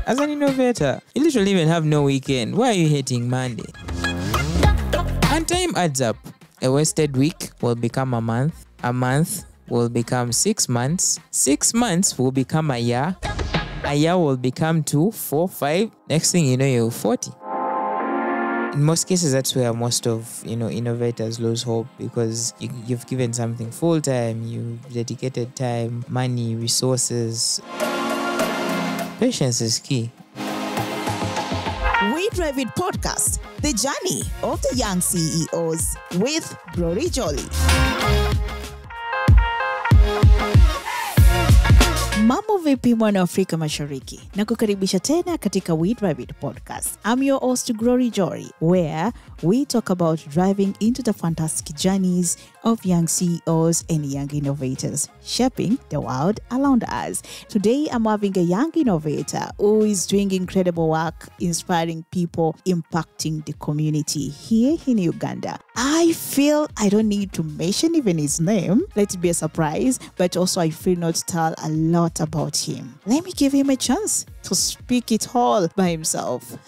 As an innovator, you literally even have no weekend. Why are you hating Monday? And time adds up. A wasted week will become a month. A month will become 6 months. 6 months will become a year. A year will become 2, 4, 5. Next thing you know, you're 40. In most cases, that's where most of innovators lose hope, because you've given something full time, you've dedicated time, money, resources. Patience is key. We Drive It podcast, the journey of the young CEOs with Glory Jolly. Mambo vipi mwana Afrika Mashariki, na kukaribisha tena katika We Drive It podcast. I'm your host Glory Jolly, where we talk about driving into the fantastic journeys of young CEOs and young innovators shaping the world around us. Today, I'm having a young innovator who is doing incredible work, inspiring people, impacting the community here in Uganda. I feel I don't need to mention even his name. Let it be a surprise, but also I feel not to tell a lot about him. Let me give him a chance to speak it all by himself.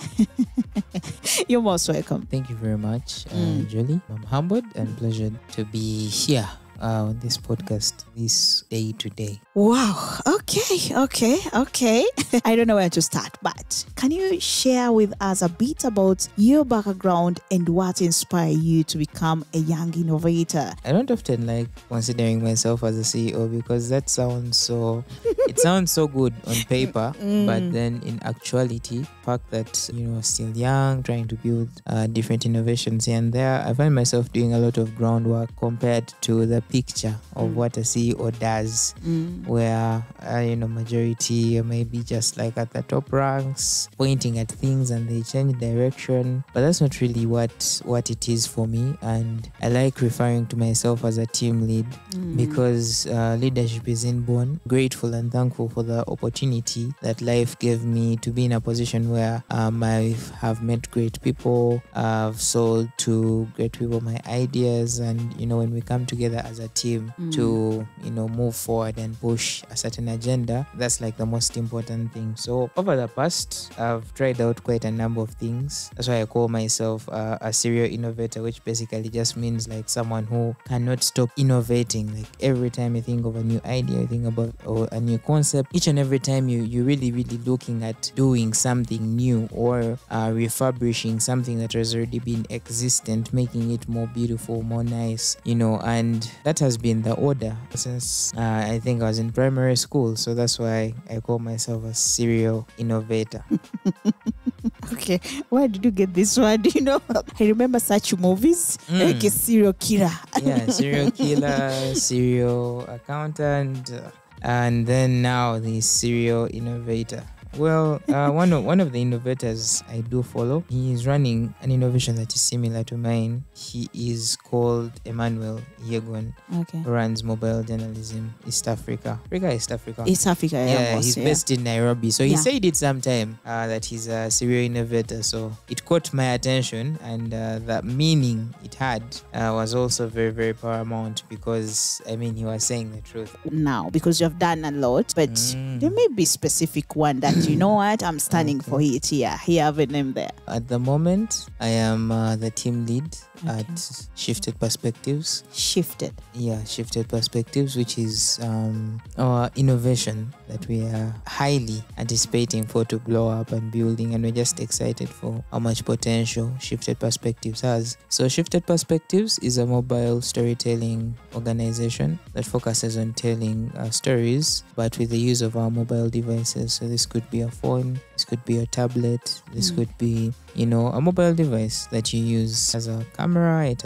You're most welcome. Thank you very much, Julie. I'm humbled and pleasured to be here on this podcast this day today. Wow. Okay. I don't know where to start, but can you share with us a bit about your background and what inspired you to become a young innovator? I don't often like considering myself as a CEO because that sounds so it sounds so good on paper, but then in actuality, the fact that still young, trying to build different innovations here and there, I find myself doing a lot of groundwork compared to the picture of what a CEO does, where majority maybe just like at the top ranks, pointing at things and they change direction. But that's not really what it is for me. And I like referring to myself as a team lead because leadership is inborn. Grateful and thankful for the opportunity that life gave me to be in a position where I have met great people, I've sold to great people my ideas, and when we come together as a team to move forward and push a certain agenda, that's like the most important thing. So over the past, I've tried out quite a number of things. That's why I call myself a serial innovator, which basically just means like someone who cannot stop innovating. Like every time you think of a new idea, you think about a new concept, each and every time you really looking at doing something new or refurbishing something that has already been existent, making it more beautiful, more nice, and that has been the order since I think I was in primary school. So that's why I call myself a serial innovator. Okay, where did you get this word? I remember such movies like a serial killer. Yeah, serial killer, serial accountant, and then now the serial innovator. Well, one of the innovators I do follow, he is running an innovation that is similar to mine. He is called Emmanuel Yegon. Okay. Runs mobile journalism, East Africa. East Africa. Yeah, he's based in Nairobi. So he said it sometime that he's a serial innovator. So it caught my attention, and the meaning it had was also very, very paramount because, he was saying the truth. Now, because you have done a lot, but there may be specific one that you know what, I'm standing for it here. Here I have a name there. At the moment, I am the team lead at Shifted Perspectives. Shifted Perspectives, which is our innovation that we are highly anticipating for to blow up and building, and we're just excited for how much potential Shifted Perspectives has. So Shifted Perspectives is a mobile storytelling organization that focuses on telling stories, but with the use of our mobile devices. So this could be a phone, this could be a tablet, this could be a mobile device that you use as a camera. It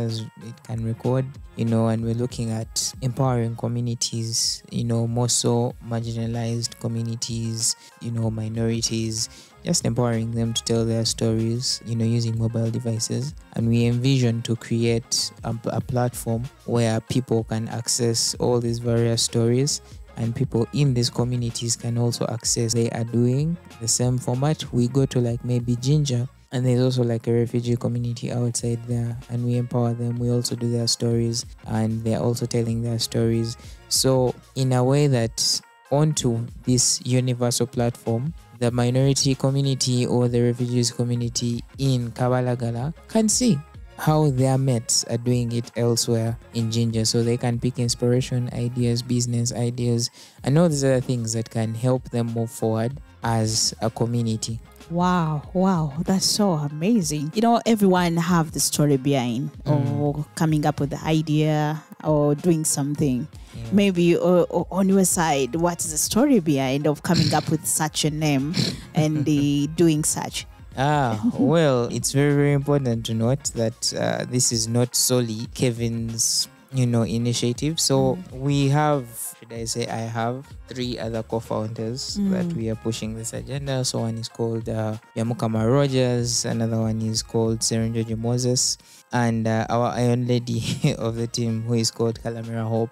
can record, and we're looking at empowering communities, more so marginalized communities, minorities, just empowering them to tell their stories, using mobile devices. And we envision to create a platform where people can access all these various stories, and people in these communities can also access. They are doing the same format. We go to like maybe Ginger, and there's also like a refugee community outside there, and we empower them. We also do their stories, and they're also telling their stories. So in a way that onto this universal platform, the minority community or the refugees community in Kabalagala can see how their mates are doing it elsewhere in Ginger, so they can pick inspiration, ideas, business ideas, and all these other things that can help them move forward as a community. Wow, that's so amazing. Everyone have the story behind or coming up with the idea or doing something. Yeah. Maybe on your side, what's the story behind of coming up with such a name and doing such? Well, it's very, very important to note that this is not solely Kevin's, initiative. So we have, I have 3 other co-founders that we are pushing this agenda. So one is called Yamukama Rogers, another one is called Serenjoji Moses, and our Iron Lady of the team, who is called Kalamira Hope.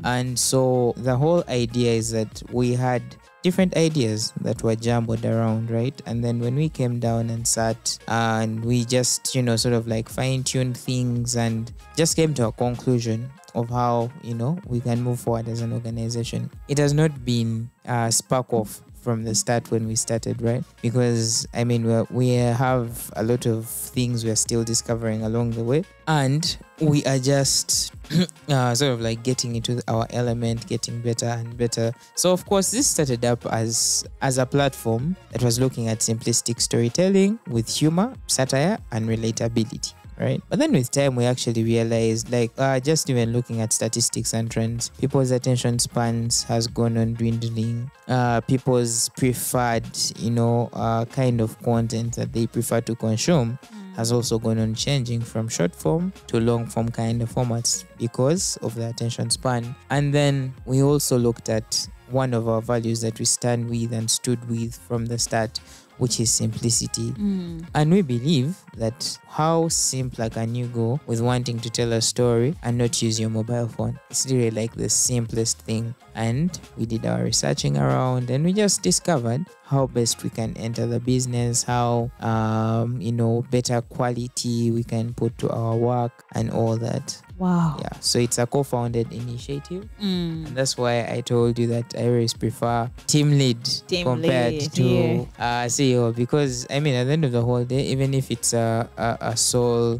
And so the whole idea is that we had different ideas that were jumbled around, right? And then when we came down and sat and we just, sort of like fine-tuned things and just came to a conclusion of how, we can move forward as an organization. It has not been spark off from the start when we started, right? Because we have a lot of things we're still discovering along the way, and we are just sort of like getting into our element, getting better and better. So of course this started up as a platform that was looking at simplistic storytelling with humor, satire, and relatability, right? But then with time we actually realized, just even looking at statistics and trends, people's attention spans has gone on dwindling. People's preferred kind of content that they prefer to consume has also gone on changing from short form to long form kind of formats because of the attention span. And then we also looked at one of our values that we stand with and stood with from the start, which is simplicity. And we believe that how simple can you go with wanting to tell a story and not use your mobile phone? It's really like the simplest thing. And we did our researching around and we just discovered how best we can enter the business, how better quality we can put to our work and all that. Wow. Yeah, so it's a co-founded initiative, and that's why I told you that I always prefer team lead compared to CEO, because at the end of the whole day, even if it's a sole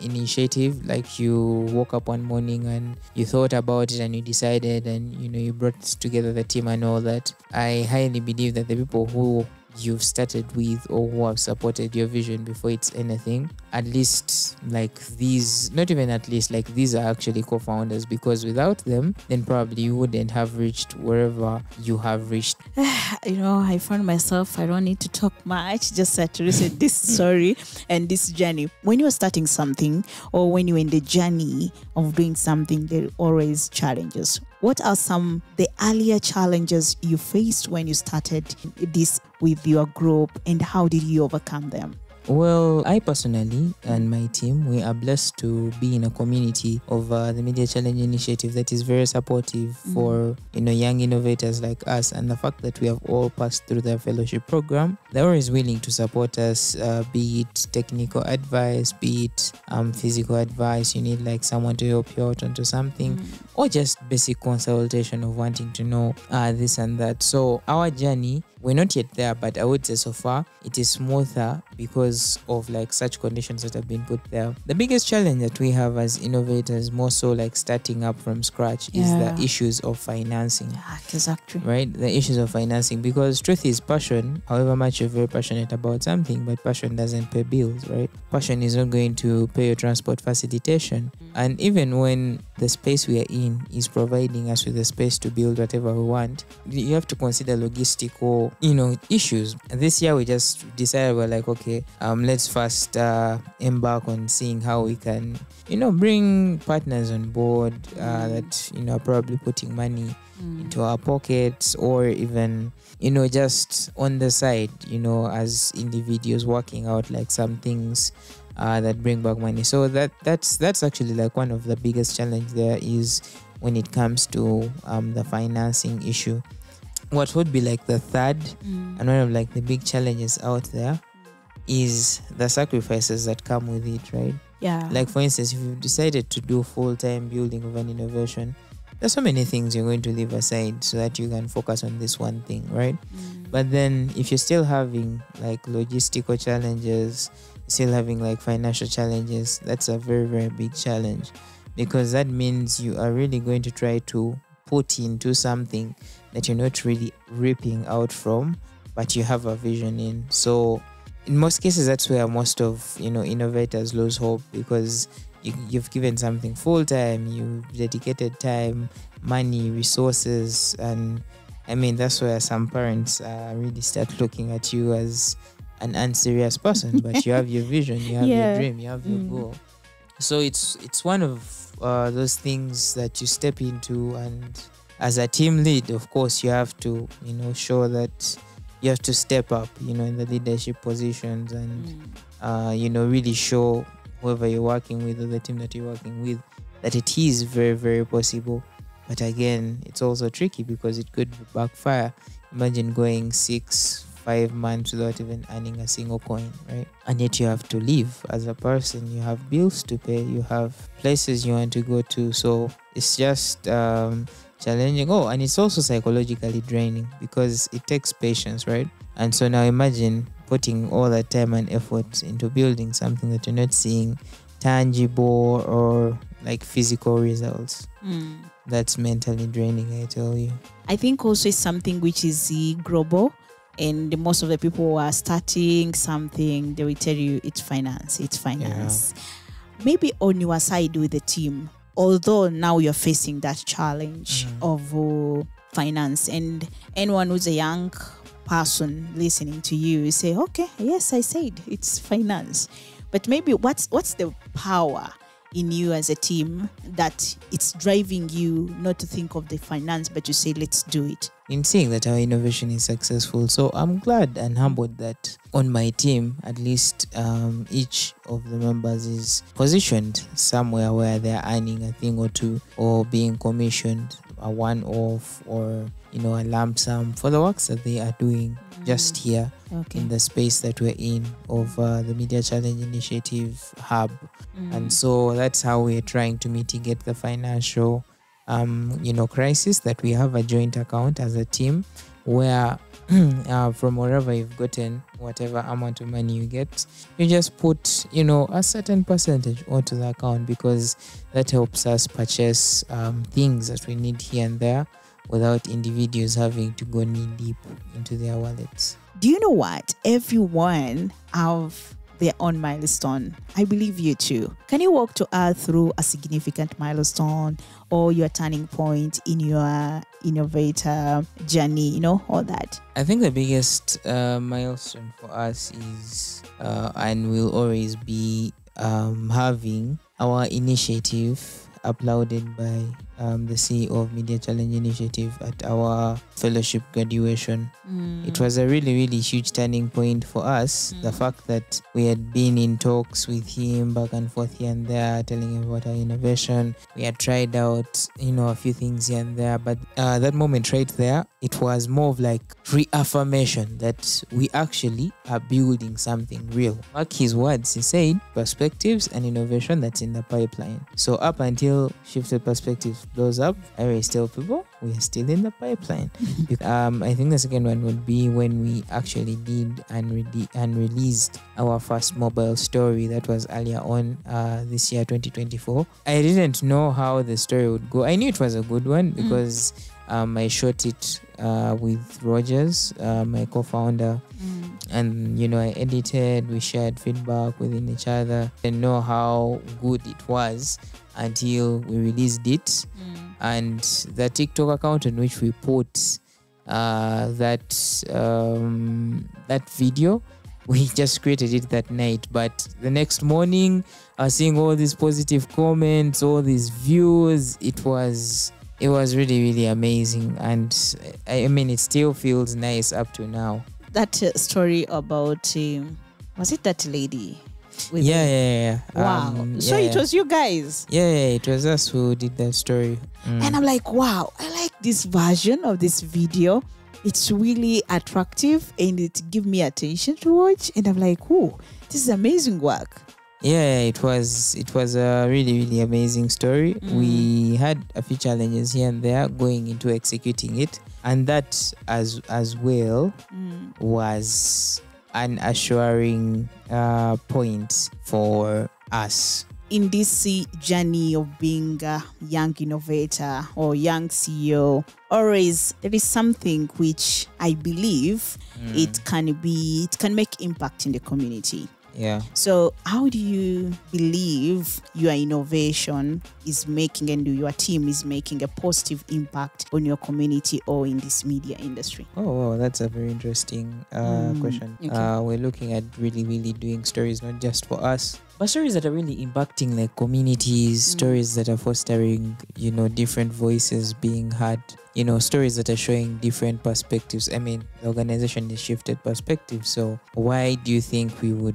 initiative, like you woke up one morning and you thought about it and you decided and you brought together the team and all that, I highly believe that the people who you've started with or who have supported your vision before it's anything, at least like these, not even at least, like these are actually co-founders, because without them then probably you wouldn't have reached wherever you have reached. I found myself, I don't need to talk much, just had to listen this story and this journey. When you are starting something or when you're in the journey of doing something, there are always challenges. What are the earlier challenges you faced when you started this with your group, and how did you overcome them? Well, I personally and my team, we are blessed to be in a community of the Media Challenge Initiative that is very supportive for young innovators like us, and the fact that we have all passed through their fellowship program. They're always willing to support us, be it technical advice, be it physical advice. You need like someone to help you out onto something, or just basic consultation of wanting to know this and that. So our journey, we're not yet there, but I would say so far it is smoother because of like such conditions that have been put there. The biggest challenge that we have as innovators, more so like starting up from scratch, is the issues of financing. Yeah, exactly. Right? The issues of financing, because truth is passion, however much you're very passionate about something, but passion doesn't pay bills, right? Passion is not going to pay your transport facilitation. And even when the space we are in is providing us with the space to build whatever we want, you have to consider logistical issues. And this year we just decided, we're like, okay, let's first embark on seeing how we can bring partners on board that are probably putting money into our pockets, or even just on the side, as individuals working out like some things that bring back money. So that's actually like one of the biggest challenge there is when it comes to the financing issue. What would be like the third and one of like the big challenges out there is the sacrifices that come with it, right? Yeah. Like for instance, if you've decided to do full-time building of an innovation, there's so many things you're going to leave aside so that you can focus on this one thing, right? But then if you're still having like logistical challenges, still having like financial challenges, that's a very, very big challenge, because that means you are really going to try to put into something that you're not really ripping out from, but you have a vision in. So in most cases, that's where most of innovators lose hope, because you've given something full time, you've dedicated time, money, resources, and I mean that's where some parents really start looking at you as an unserious person. But you have your vision, you have your dream, you have your goal. So it's one of those things that you step into, and as a team lead, of course, you have to show that you have to step up, in the leadership positions, and really show whoever you're working with or the team that you're working with that it is very, very possible. But again, it's also tricky because it could backfire. Imagine going 6-5 months without even earning a single coin, right? And yet you have to live as a person. You have bills to pay. You have places you want to go to. So it's just challenging. Oh, and it's also psychologically draining because it takes patience, right? And so now imagine putting all that time and effort into building something that you're not seeing tangible or like physical results. That's mentally draining, I tell you. I think also it's something which is global, and most of the people who are starting something, they will tell you it's finance. Maybe on your side with the team, although now you're facing that challenge of finance, and anyone who's a young person listening to you say, okay, yes, I said it's finance, but maybe what's the power in you as a team that it's driving you not to think of the finance, but to say, let's do it? In seeing that our innovation is successful, so I'm glad and humbled that on my team, at least each of the members is positioned somewhere where they're earning a thing or two, or being commissioned a one-off, or a lump sum for the works that they are doing just here in the space that we're in of the Media Challenge Initiative Hub. And so that's how we're trying to mitigate the financial crisis, that we have a joint account as a team where from wherever you've gotten whatever amount of money you get, you just put a certain percentage onto the account, because that helps us purchase things that we need here and there without individuals having to go knee deep into their wallets. Do you know what? Everyone have their own milestone. I believe you too. Can you walk to us through a significant milestone or your turning point in your innovator journey, all that? I think the biggest milestone for us is and will always be having our initiative uploaded by the CEO of Media Challenge Initiative at our fellowship graduation. It was a really, really huge turning point for us. The fact that we had been in talks with him back and forth here and there, telling him about our innovation. We had tried out, a few things here and there, but that moment right there, it was more of like reaffirmation that we actually are building something real. Mark his words, he said, perspectives and innovation that's in the pipeline. So up until Shifted Perspectives blows up, I always tell people we are still in the pipeline. I think the second one would be when we actually did and released our first mobile story. That was earlier on this year, 2024. I didn't know how the story would go. I knew it was a good one because I shot it with Rogers, my co-founder, and I edited, we shared feedback within each other, and know how good it was until we released it. And the TikTok account on which we put that video, we just created it that night, but the next morning I was seeing all these positive comments, all these views. It was really, really amazing, and I mean it still feels nice up to now. That story about was it that lady? Yeah. Wow. So it was you guys? Yeah, it was us who did that story. And I'm like, wow, I like this version of this video. It's really attractive and it gives me attention to watch. And I'm like, oh, this is amazing work. Yeah, it was a really, really amazing story. We had a few challenges here and there going into executing it, and that as well was an assuring point for us. In this journey of being a young innovator or young CEO, always there is something which I believe it can make impact in the community. Yeah. So how do you believe your innovation is making and your team is making a positive impact on your community or in this media industry? Oh, wow, that's a very interesting question. Okay. We're looking at really, really doing stories not just for us, but stories that are really impacting like communities, stories that are fostering, different voices being heard, stories that are showing different perspectives. I mean, the organization is shifted perspectives. So why do you think we would,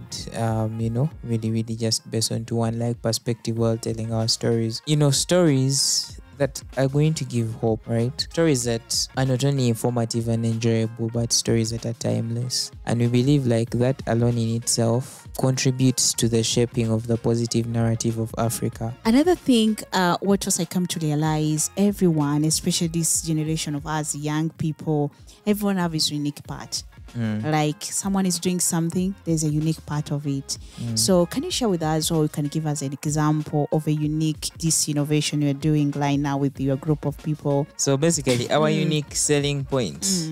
really, really just based on one like perspective while telling our stories? Stories that are going to give hope, right? Stories that are not only informative and enjoyable, but stories that are timeless. And we believe like that alone in itself contributes to the shaping of the positive narrative of Africa. Another thing, what was I come to realize, everyone, especially this generation of us, young people, everyone have his unique part. Like someone is doing something, there's a unique part of it. So can you share with us, or you can give us an example of a unique this innovation you're doing right now with your group of people? So basically our unique selling points.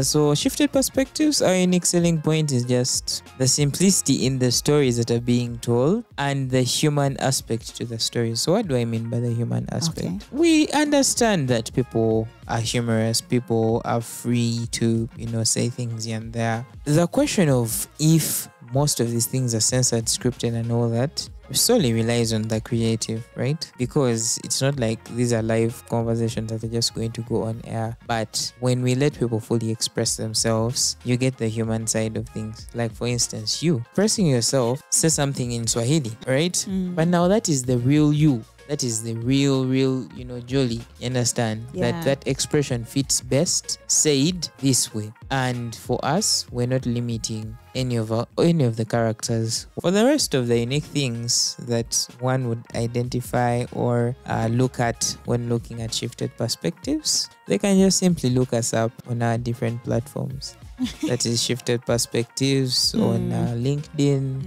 So shifted perspectives, our unique selling point is just the simplicity in the stories that are being told and the human aspect to the stories. So what do I mean by the human aspect? Okay. We understand that people are humorous, people are free to, say things here and there. The question of if most of these things are censored, scripted and all that solely relies on the creative, right? Because it's not like these are live conversations that are just going to go on air. But when we let people fully express themselves, you get the human side of things. Like for instance, you pressing yourself, say something in Swahili, right? But now that is the real you. That is the real, Jolly. You understand? Yeah. That expression fits best said this way. And for us, we're not limiting any of the characters. For the rest of the unique things that one would identify or look at when looking at shifted perspectives, they can just simply look us up on our different platforms. That is Shifted Perspectives on LinkedIn,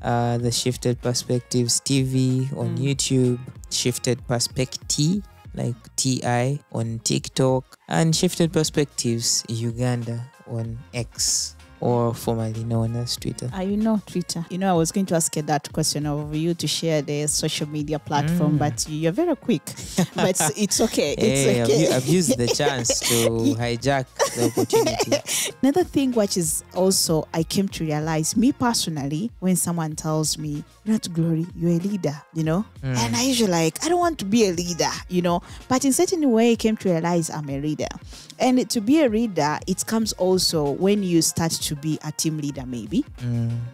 the Shifted Perspectives TV on YouTube, Shifted Perspective like TI on TikTok, and Shifted Perspectives Uganda on X, or formerly known as Twitter. Twitter. I was going to ask you that question of you to share the social media platform, but you're very quick. But it's okay. It's okay. I've used the chance to hijack the opportunity. Another thing which is also I came to realize, me personally, when someone tells me, not Glory, you're a leader, and I usually I don't want to be a leader, but in certain way I came to realize I'm a leader. And to be a leader, it comes also when you start to be a team leader, maybe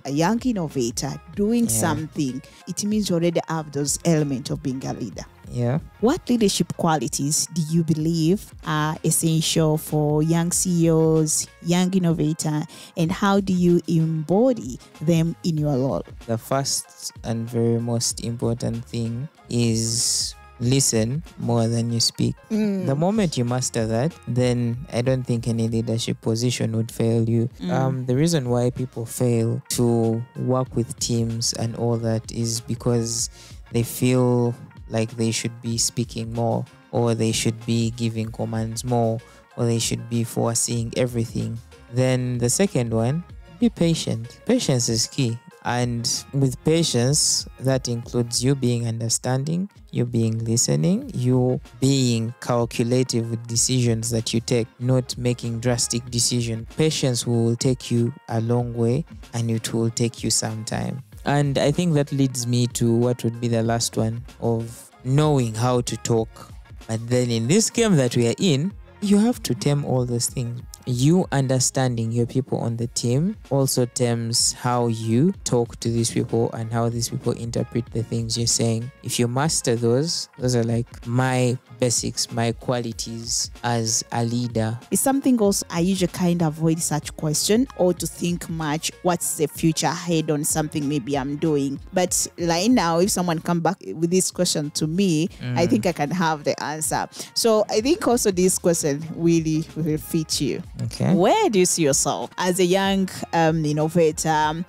a young innovator doing something. It means you already have those elements of being a leader. Yeah. What leadership qualities do you believe are essential for young CEOs, young innovator, and how do you embody them in your role? The first and very most important thing is listen more than you speak. The moment you master that, then I don't think any leadership position would fail you. The reason why people fail to work with teams and all that is because they feel like they should be speaking more, or they should be giving commands more, or they should be foreseeing everything. Then the second one, be patient. Patience is key. And with patience, that includes you being understanding, you being listening, you being calculative with decisions that you take, not making drastic decisions. Patience will take you a long way, and it will take you some time. And I think that leads me to what would be the last one, of knowing how to talk. But then in this game that we are in, you have to tame all those things. you understanding your people on the team also terms how you talk to these people and how these people interpret the things you're saying. If you master those are like my basics, my qualities as a leader. It's something also I usually kind of avoid such question or to think much what's the future ahead on something maybe I'm doing. But right now, if someone come back with this question to me, I think I can have the answer. So I think also this question really will fit you. Okay. Where do you see yourself as a young innovator,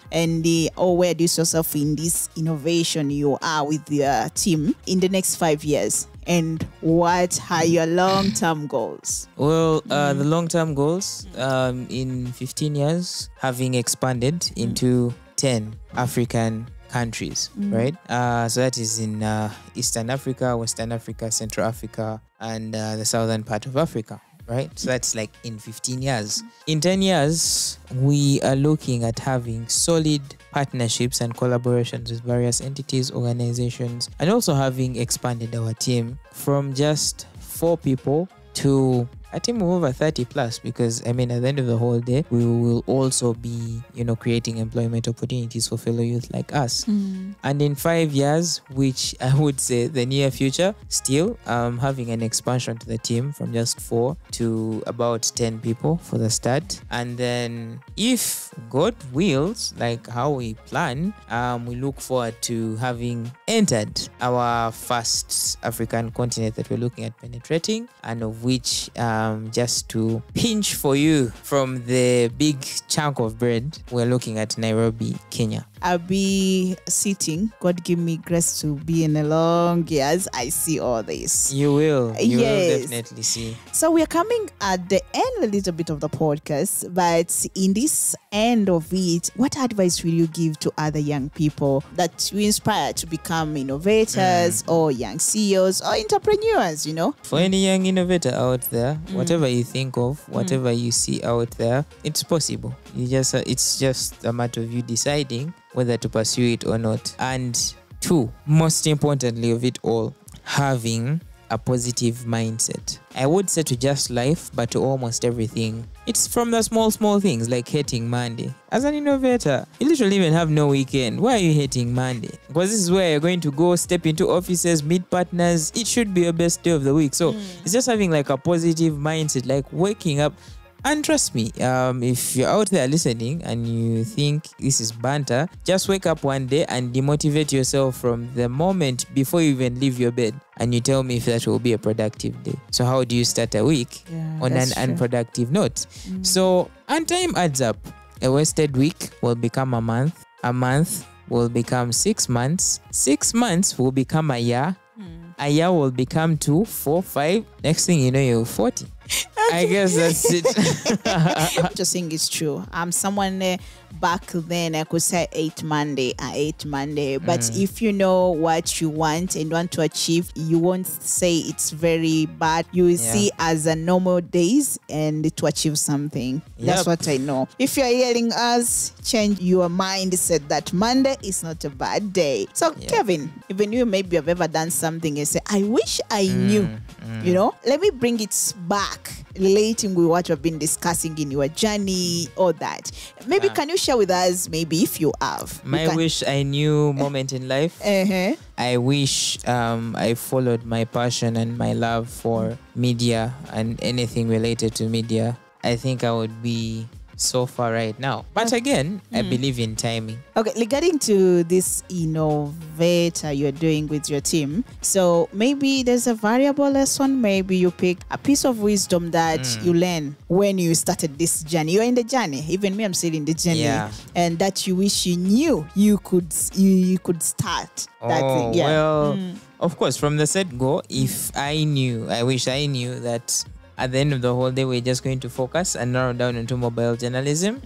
or where do you see yourself in this innovation you are with your team in the next 5 years? And what are your long-term goals? Well, the long-term goals, in 15 years, having expanded into 10 African countries, right? So that is in Eastern Africa, Western Africa, Central Africa, and the southern part of Africa, right? So that's like in 15 years. In 10 years, we are looking at having solid partnerships and collaborations with various entities, organizations, and also having expanded our team from just 4 people to a team of over 30 plus, because I mean, at the end of the whole day, we will also be, creating employment opportunities for fellow youth like us. And in 5 years, which I would say the near future, still having an expansion to the team from just 4 to about 10 people for the start. And then if God wills, like how we plan, we look forward to having entered our first African continent that we're looking at penetrating, and of which just to pinch for you from the big chunk of bread, we're looking at Nairobi, Kenya. I'll be sitting. God give me grace to be in the long years. I see all this. You will. You Yes. will definitely see. So we are coming at the end a little bit of the podcast, but in this end of it, what advice will you give to other young people that you inspire to become innovators or young CEOs or entrepreneurs, For any young innovator out there, whatever you think of, whatever you see out there, it's possible. It's just a matter of you deciding whether to pursue it or not. And 2, most importantly of it all, having a positive mindset. I would say to just life, but to almost everything. It's from the small things, like hating Monday. As an innovator, you literally even have no weekend. Why are you hating Monday? Because this is where you're going to go, step into offices, meet partners. It should be your best day of the week. So it's just having like a positive mindset, like waking up. And trust me, if you're out there listening and you think this is banter, just wake up one day and demotivate yourself from the moment before you even leave your bed, and you tell me if that will be a productive day. So how do you start a week on an unproductive note? So, and time adds up. A wasted week will become a month. A month will become 6 months. 6 months will become a year. A year will become 2, 4, 5. Next thing you know, you're 40. I guess that's it. Just saying it's true. I'm someone back then I could say I ate Monday. But if you know what you want and want to achieve, you won't say it's very bad. You will see as a normal days and to achieve something. That's what I know. If you're hearing us, change your mindset that Monday is not a bad day. So Kevin, even you maybe have ever done something and say, I wish I knew. Let me bring it back, relating with what we've been discussing in your journey, all that. Maybe can you share with us, maybe if you have? My wish I knew moment in life. I wish I followed my passion and my love for media and anything related to media. I think I would be so far right now. But again, I believe in timing. Okay, regarding to this innovator you're doing with your team, so maybe there's a variable lesson, maybe you pick a piece of wisdom that you learn when you started this journey. You're in the journey. Even me, I'm still in the journey. And that you wish you knew you could start that thing. Well, of course, from the set go, if I wish I knew that at the end of the whole day, we're just going to focus and narrow down into mobile journalism.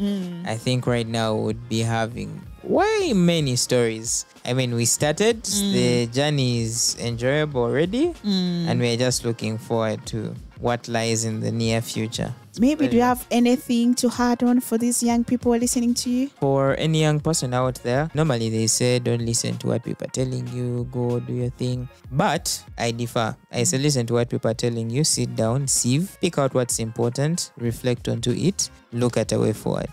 I think right now we would be having Why many stories? I mean, we started, the journey is enjoyable already, and we're just looking forward to what lies in the near future. Maybe do you have anything to add on for these young people who are listening to you? For any young person out there, normally they say don't listen to what people are telling you, go do your thing. But I differ. I say listen to what people are telling you, sit down, sieve, pick out what's important, reflect onto it, look at a way forward.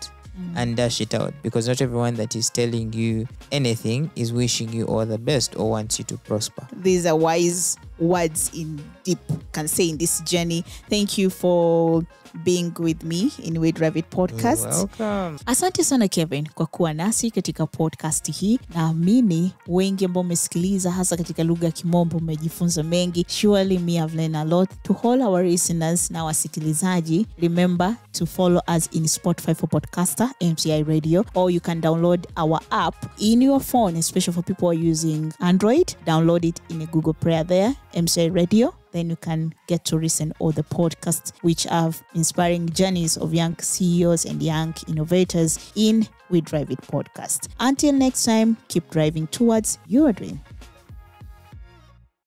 And dash it out, because not everyone that is telling you anything is wishing you all the best or wants you to prosper. These are wise words in deep can say in this journey. Thank you for being with me in We Drive It podcast. Welcome. Asante sana Kevin kwa kuwa nasi katika podcast hii. Naamini wengi ambao umesikiliza hasa katika lugha ya Kimombo umejifunza mengi. Surely me have learned a lot. To all our listeners na wasikilizaji, remember to follow us in Spotify for Podcaster, MCI Radio, or you can download our app in your phone, especially for people who are using Android. Download it in a Google Play there, MCI Radio. Then you can get to listen all the podcasts which have inspiring journeys of young CEOs and young innovators in We Drive It podcast. Until next time, keep driving towards your dream.